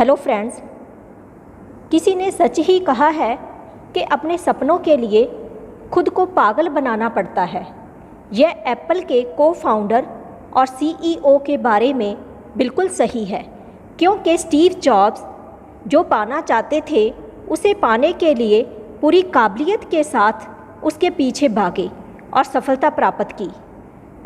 Hello friends, किसी ने सच ही कहा है कि अपने सपनों के लिए खुद को पागल बनाना पड़ता है। यह एप्पल के को-फाउंडर और सीईओ के बारे में बिल्कुल सही है, क्योंकि स्टीव जॉब्स जो पाना चाहते थे उसे पाने के लिए पूरी काबिलियत के साथ उसके पीछे भागे और सफलता प्राप्त की।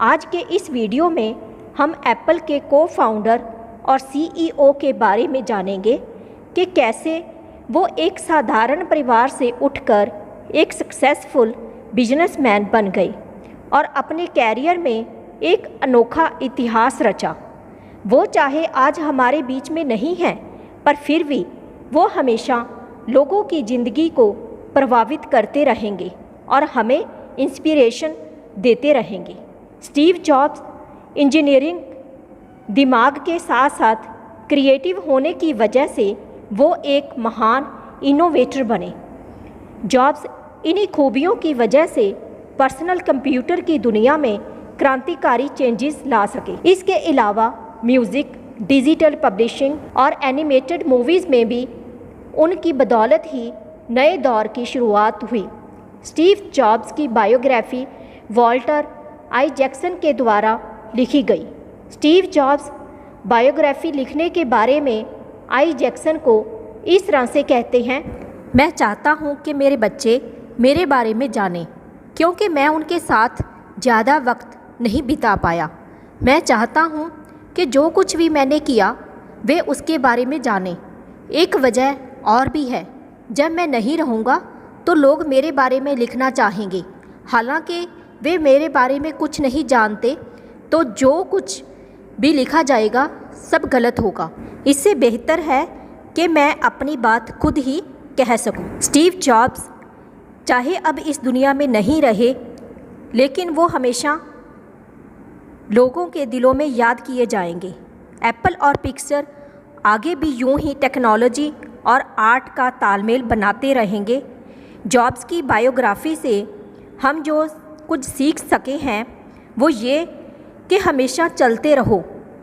आज के इस वीडियो में हम एप्पल के को-फाउंडर और सीईओ के बारे में जानेंगे कि कैसे वो एक साधारण परिवार से उठकर एक सक्सेसफुल बिजनेसमैन बन गए और अपने कैरियर में एक अनोखा इतिहास रचा। वो चाहे आज हमारे बीच में नहीं हैं, पर फिर भी वो हमेशा लोगों की ज़िंदगी को प्रभावित करते रहेंगे और हमें इंस्पिरेशन देते रहेंगे। स्टीव जॉब्स इंजीनियरिंग दिमाग के साथ साथ क्रिएटिव होने की वजह से वो एक महान इनोवेटर बने। जॉब्स इन्हीं खूबियों की वजह से पर्सनल कंप्यूटर की दुनिया में क्रांतिकारी चेंजेस ला सके। इसके अलावा म्यूज़िक, डिजिटल पब्लिशिंग और एनिमेटेड मूवीज़ में भी उनकी बदौलत ही नए दौर की शुरुआत हुई। स्टीव जॉब्स की बायोग्राफी वॉल्टर आइजैक्सन के द्वारा लिखी गई। स्टीव जॉब्स बायोग्राफी लिखने के बारे में आइजैक्सन को इस तरह से कहते हैं, मैं चाहता हूं कि मेरे बच्चे मेरे बारे में जानें, क्योंकि मैं उनके साथ ज़्यादा वक्त नहीं बिता पाया। मैं चाहता हूं कि जो कुछ भी मैंने किया वे उसके बारे में जानें। एक वजह और भी है, जब मैं नहीं रहूँगा तो लोग मेरे बारे में लिखना चाहेंगे। हालांकि वे मेरे बारे में कुछ नहीं जानते, तो जो कुछ भी लिखा जाएगा सब गलत होगा। इससे बेहतर है कि मैं अपनी बात खुद ही कह सकूं। स्टीव जॉब्स चाहे अब इस दुनिया में नहीं रहे, लेकिन वो हमेशा लोगों के दिलों में याद किए जाएंगे। एप्पल और पिक्सर आगे भी यूं ही टेक्नोलॉजी और आर्ट का तालमेल बनाते रहेंगे। जॉब्स की बायोग्राफी से हम जो कुछ सीख सके हैं वो ये कि हमेशा चलते रहो,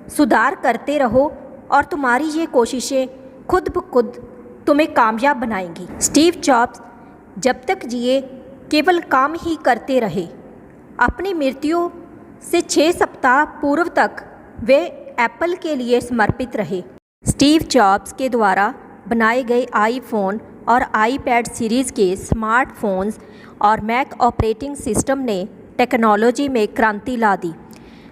सुधार करते रहो और तुम्हारी ये कोशिशें खुद ब खुद तुम्हें कामयाब बनाएंगी। स्टीव जॉब्स जब तक जिए केवल काम ही करते रहे। अपनी मृत्यु से 6 सप्ताह पूर्व तक वे एप्पल के लिए समर्पित रहे। स्टीव जॉब्स के द्वारा बनाए गए आईफोन और आईपैड सीरीज़ के स्मार्टफोन्स और मैक ऑपरेटिंग सिस्टम ने टेक्नोलॉजी में क्रांति ला दी।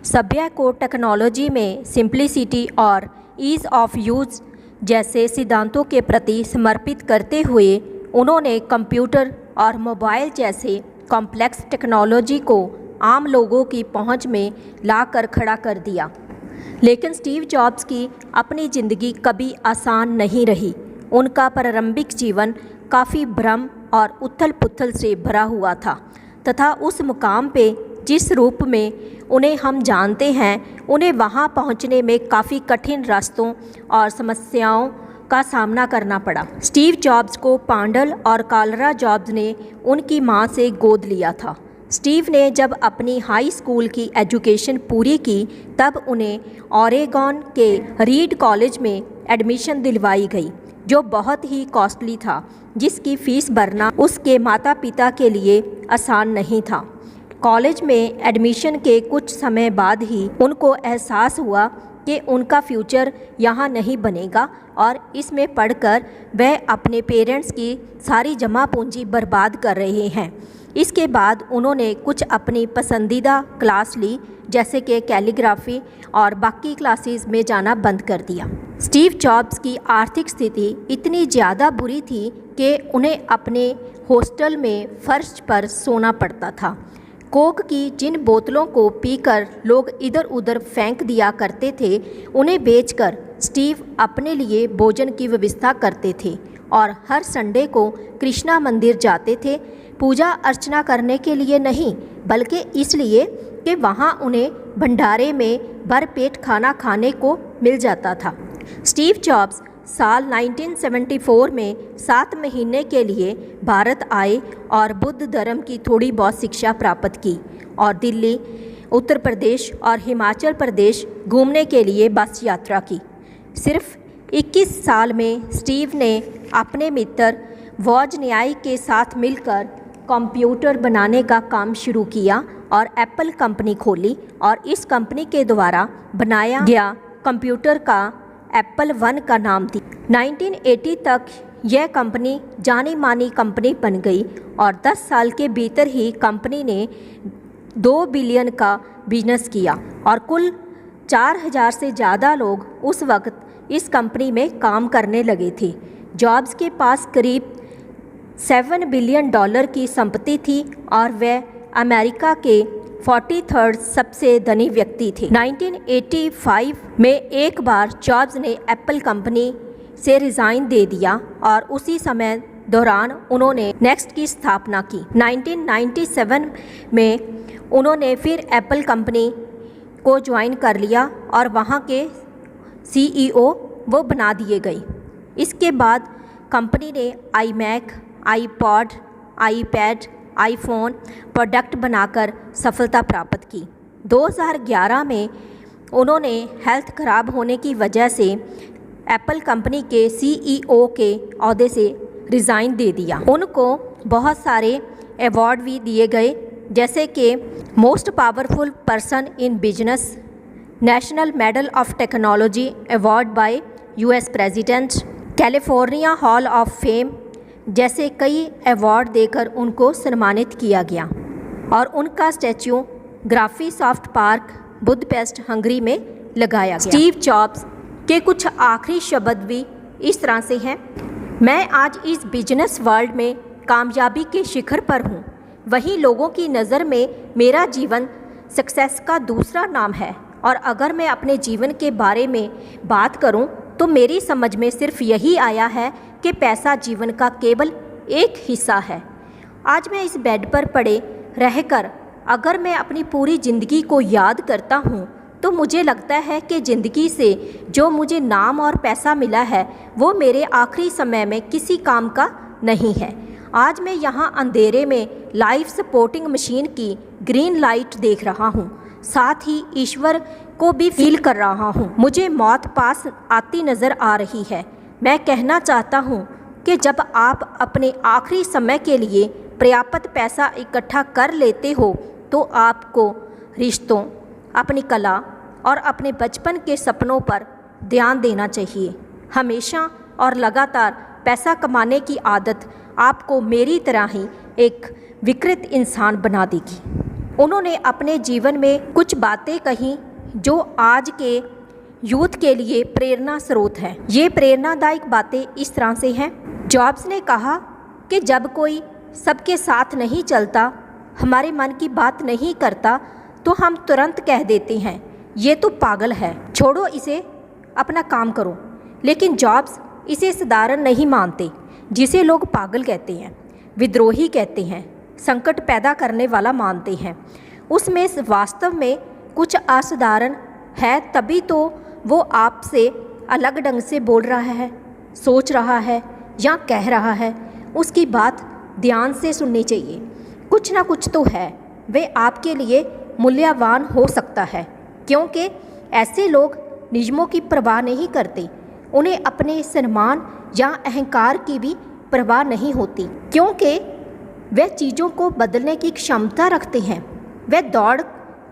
सभ्य को टेक्नोलॉजी में सिंप्लिसिटी और ईज़ ऑफ यूज़ जैसे सिद्धांतों के प्रति समर्पित करते हुए उन्होंने कंप्यूटर और मोबाइल जैसे कॉम्प्लेक्स टेक्नोलॉजी को आम लोगों की पहुंच में लाकर खड़ा कर दिया। लेकिन स्टीव जॉब्स की अपनी ज़िंदगी कभी आसान नहीं रही। उनका प्रारंभिक जीवन काफ़ी भ्रम और उथल पुथल से भरा हुआ था तथा उस मुकाम पे जिस रूप में उन्हें हम जानते हैं, उन्हें वहां पहुंचने में काफ़ी कठिन रास्तों और समस्याओं का सामना करना पड़ा। स्टीव जॉब्स को पांडल और कालरा जॉब्स ने उनकी मां से गोद लिया था। स्टीव ने जब अपनी हाई स्कूल की एजुकेशन पूरी की तब उन्हें ओरेगॉन के रीड कॉलेज में एडमिशन दिलवाई गई, जो बहुत ही कॉस्टली था, जिसकी फ़ीस भरना उसके माता पिता के लिए आसान नहीं था। कॉलेज में एडमिशन के कुछ समय बाद ही उनको एहसास हुआ कि उनका फ्यूचर यहाँ नहीं बनेगा और इसमें पढ़कर वह अपने पेरेंट्स की सारी जमा पूंजी बर्बाद कर रहे हैं। इसके बाद उन्होंने कुछ अपनी पसंदीदा क्लास ली, जैसे कि कैलीग्राफी, और बाकी क्लासेस में जाना बंद कर दिया। स्टीव जॉब्स की आर्थिक स्थिति इतनी ज़्यादा बुरी थी कि उन्हें अपने हॉस्टल में फर्श पर सोना पड़ता था। कोक की जिन बोतलों को पीकर लोग इधर उधर फेंक दिया करते थे, उन्हें बेचकर स्टीव अपने लिए भोजन की व्यवस्था करते थे और हर संडे को कृष्णा मंदिर जाते थे, पूजा अर्चना करने के लिए नहीं, बल्कि इसलिए कि वहाँ उन्हें भंडारे में भरपेट खाना खाने को मिल जाता था। स्टीव जॉब्स साल 1974 में 7 महीने के लिए भारत आए और बुद्ध धर्म की थोड़ी बहुत शिक्षा प्राप्त की और दिल्ली, उत्तर प्रदेश और हिमाचल प्रदेश घूमने के लिए बस यात्रा की। सिर्फ 21 साल में स्टीव ने अपने मित्र वोजनियाक के साथ मिलकर कंप्यूटर बनाने का काम शुरू किया और एप्पल कंपनी खोली और इस कंपनी के द्वारा बनाया गया कंप्यूटर का एप्पल वन का नाम दिया। 1980 तक यह कंपनी जानी मानी कंपनी बन गई और 10 साल के भीतर ही कंपनी ने 2 बिलियन का बिजनेस किया और कुल 4000 से ज़्यादा लोग उस वक्त इस कंपनी में काम करने लगे थे। जॉब्स के पास करीब $7 बिलियन की संपत्ति थी और वह अमेरिका के 43rd सबसे धनी व्यक्ति थे। 1985 में एक बार जॉब्स ने एप्पल कंपनी से रिज़ाइन दे दिया और उसी समय दौरान उन्होंने नेक्स्ट की स्थापना की। 1997 में उन्होंने फिर एप्पल कंपनी को ज्वाइन कर लिया और वहाँ के CEO वो बना दिए गए। इसके बाद कंपनी ने iMac, iPod, iPad, iPhone product बनाकर सफलता प्राप्त की। 2011 में उन्होंने हेल्थ खराब होने की वजह से एप्पल कंपनी के CEO के ओहदे से रिज़ाइन दे दिया। उनको बहुत सारे अवार्ड भी दिए गए जैसे कि most powerful person in business, national medal of technology award bye US president, California hall of fame जैसे कई अवार्ड देकर उनको सम्मानित किया गया और उनका स्टैच्यू ग्राफिसॉफ्ट पार्क बुदापेस्ट हंगरी में लगाया गया। स्टीव जॉब्स के कुछ आखिरी शब्द भी इस तरह से हैं। मैं आज इस बिजनेस वर्ल्ड में कामयाबी के शिखर पर हूँ, वहीं लोगों की नज़र में मेरा जीवन सक्सेस का दूसरा नाम है और अगर मैं अपने जीवन के बारे में बात करूँ तो मेरी समझ में सिर्फ यही आया है कि पैसा जीवन का केवल एक हिस्सा है। आज मैं इस बेड पर पड़े रहकर अगर मैं अपनी पूरी ज़िंदगी को याद करता हूँ तो मुझे लगता है कि ज़िंदगी से जो मुझे नाम और पैसा मिला है वो मेरे आखिरी समय में किसी काम का नहीं है। आज मैं यहाँ अंधेरे में लाइफ सपोर्टिंग मशीन की ग्रीन लाइट देख रहा हूँ, साथ ही ईश्वर को भी फील कर रहा हूँ। मुझे मौत पास आती नज़र आ रही है। मैं कहना चाहता हूँ कि जब आप अपने आखिरी समय के लिए पर्याप्त पैसा इकट्ठा कर लेते हो तो आपको रिश्तों, अपनी कला और अपने बचपन के सपनों पर ध्यान देना चाहिए। हमेशा और लगातार पैसा कमाने की आदत आपको मेरी तरह ही एक विकृत इंसान बना देगी। उन्होंने अपने जीवन में कुछ बातें कही जो आज के यूथ के लिए प्रेरणा स्रोत है। ये प्रेरणादायक बातें इस तरह से हैं। जॉब्स ने कहा कि जब कोई सबके साथ नहीं चलता, हमारे मन की बात नहीं करता तो हम तुरंत कह देते हैं ये तो पागल है, छोड़ो इसे, अपना काम करो। लेकिन जॉब्स इसे साधारण नहीं मानते, जिसे लोग पागल कहते हैं, विद्रोही कहते हैं, संकट पैदा करने वाला मानते हैं। उसमें वास्तव में कुछ असाधारण है, तभी तो वो आपसे अलग ढंग से बोल रहा है, सोच रहा है या कह रहा है। उसकी बात ध्यान से सुननी चाहिए। कुछ ना कुछ तो है, वे आपके लिए मूल्यवान हो सकता है, क्योंकि ऐसे लोग नियमों की परवाह नहीं करते। उन्हें अपने सम्मान या अहंकार की भी परवाह नहीं होती, क्योंकि वे चीज़ों को बदलने की क्षमता रखते हैं। वे दौड़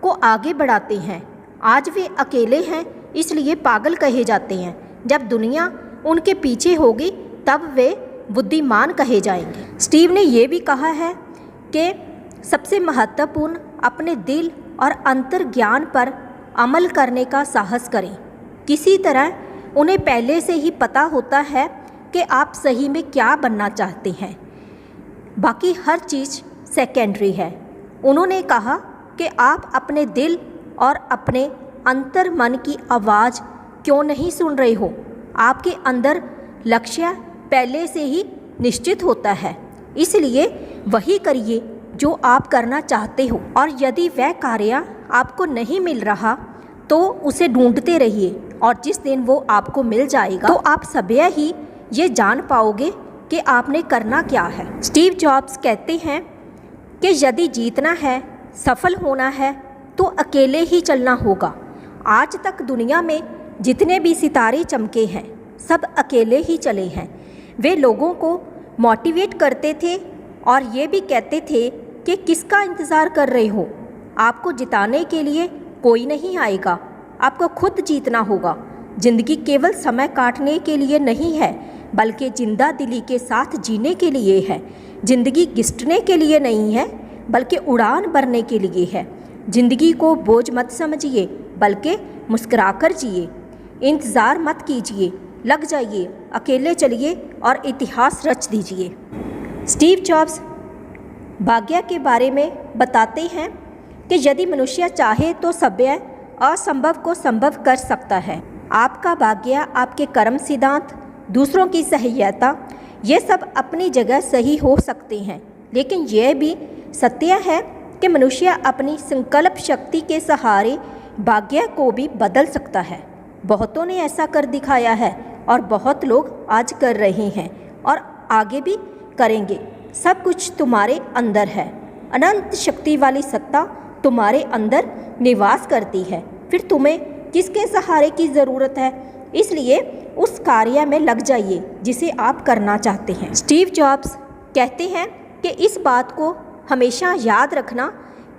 को आगे बढ़ाते हैं। आज वे अकेले हैं इसलिए पागल कहे जाते हैं। जब दुनिया उनके पीछे होगी तब वे बुद्धिमान कहे जाएंगे। स्टीव ने यह भी कहा है कि सबसे महत्वपूर्ण अपने दिल और अंतर्ज्ञान पर अमल करने का साहस करें। किसी तरह उन्हें पहले से ही पता होता है कि आप सही में क्या बनना चाहते हैं, बाकी हर चीज़ सेकेंडरी है। उन्होंने कहा कि आप अपने दिल और अपने अंतर मन की आवाज़ क्यों नहीं सुन रहे हो। आपके अंदर लक्ष्य पहले से ही निश्चित होता है, इसलिए वही करिए जो आप करना चाहते हो। और यदि वह कार्य आपको नहीं मिल रहा तो उसे ढूंढते रहिए, और जिस दिन वो आपको मिल जाएगा तो आप सभ्य ही ये जान पाओगे कि आपने करना क्या है। स्टीव जॉब्स कहते हैं कि यदि जीतना है, सफल होना है तो अकेले ही चलना होगा। आज तक दुनिया में जितने भी सितारे चमके हैं, सब अकेले ही चले हैं। वे लोगों को मोटिवेट करते थे और ये भी कहते थे कि किसका इंतज़ार कर रहे हो, आपको जिताने के लिए कोई नहीं आएगा, आपको खुद जीतना होगा। ज़िंदगी केवल समय काटने के लिए नहीं है, बल्कि जिंदा दिली के साथ जीने के लिए है। ज़िंदगी घिसटने के लिए नहीं है, बल्कि उड़ान भरने के लिए है। ज़िंदगी को बोझ मत समझिए, बल्कि मुस्कुराकर जिए। इंतज़ार मत कीजिए, लग जाइए, अकेले चलिए और इतिहास रच दीजिए। स्टीव जॉब्स भाग्य के बारे में बताते हैं कि यदि मनुष्य चाहे तो सभ्य असंभव को संभव कर सकता है। आपका भाग्य, आपके कर्म सिद्धांत, दूसरों की सहायता, ये सब अपनी जगह सही हो सकते हैं, लेकिन यह भी सत्य है कि मनुष्य अपनी संकल्प शक्ति के सहारे भाग्य को भी बदल सकता है। बहुतों ने ऐसा कर दिखाया है और बहुत लोग आज कर रहे हैं और आगे भी करेंगे। सब कुछ तुम्हारे अंदर है। अनंत शक्ति वाली सत्ता तुम्हारे अंदर निवास करती है। फिर तुम्हें किसके सहारे की ज़रूरत है? इसलिए उस कार्य में लग जाइए जिसे आप करना चाहते हैं। स्टीव जॉब्स कहते हैं कि इस बात को हमेशा याद रखना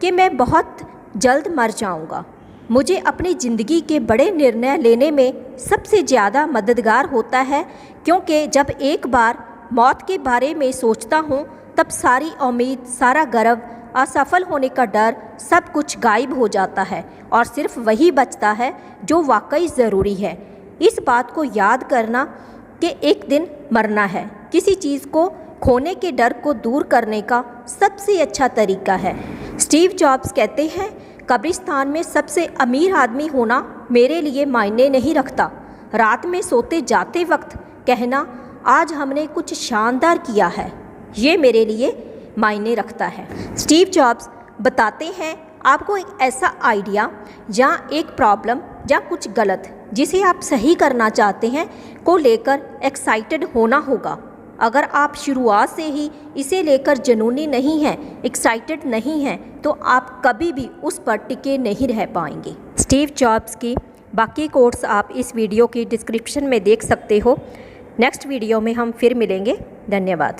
कि मैं बहुत जल्द मर जाऊंगा। मुझे अपनी ज़िंदगी के बड़े निर्णय लेने में सबसे ज़्यादा मददगार होता है, क्योंकि जब एक बार मौत के बारे में सोचता हूँ तब सारी उम्मीद, सारा गर्व, असफल होने का डर, सब कुछ गायब हो जाता है और सिर्फ वही बचता है जो वाकई ज़रूरी है। इस बात को याद करना कि एक दिन मरना है, किसी चीज़ को खोने के डर को दूर करने का सबसे अच्छा तरीका है। स्टीव जॉब्स कहते हैं, कब्रिस्तान में सबसे अमीर आदमी होना मेरे लिए मायने नहीं रखता। रात में सोते जाते वक्त कहना आज हमने कुछ शानदार किया है, ये मेरे लिए मायने रखता है। स्टीव जॉब्स बताते हैं, आपको एक ऐसा आइडिया या एक प्रॉब्लम या कुछ गलत जिसे आप सही करना चाहते हैं को लेकर एक्साइटेड होना होगा। अगर आप शुरुआत से ही इसे लेकर जुनूनी नहीं हैं, एक्साइटेड नहीं हैं, तो आप कभी भी उस पर टिके नहीं रह पाएंगे। स्टीव जॉब्स की बाकी कोट्स आप इस वीडियो की डिस्क्रिप्शन में देख सकते हो। नेक्स्ट वीडियो में हम फिर मिलेंगे। धन्यवाद।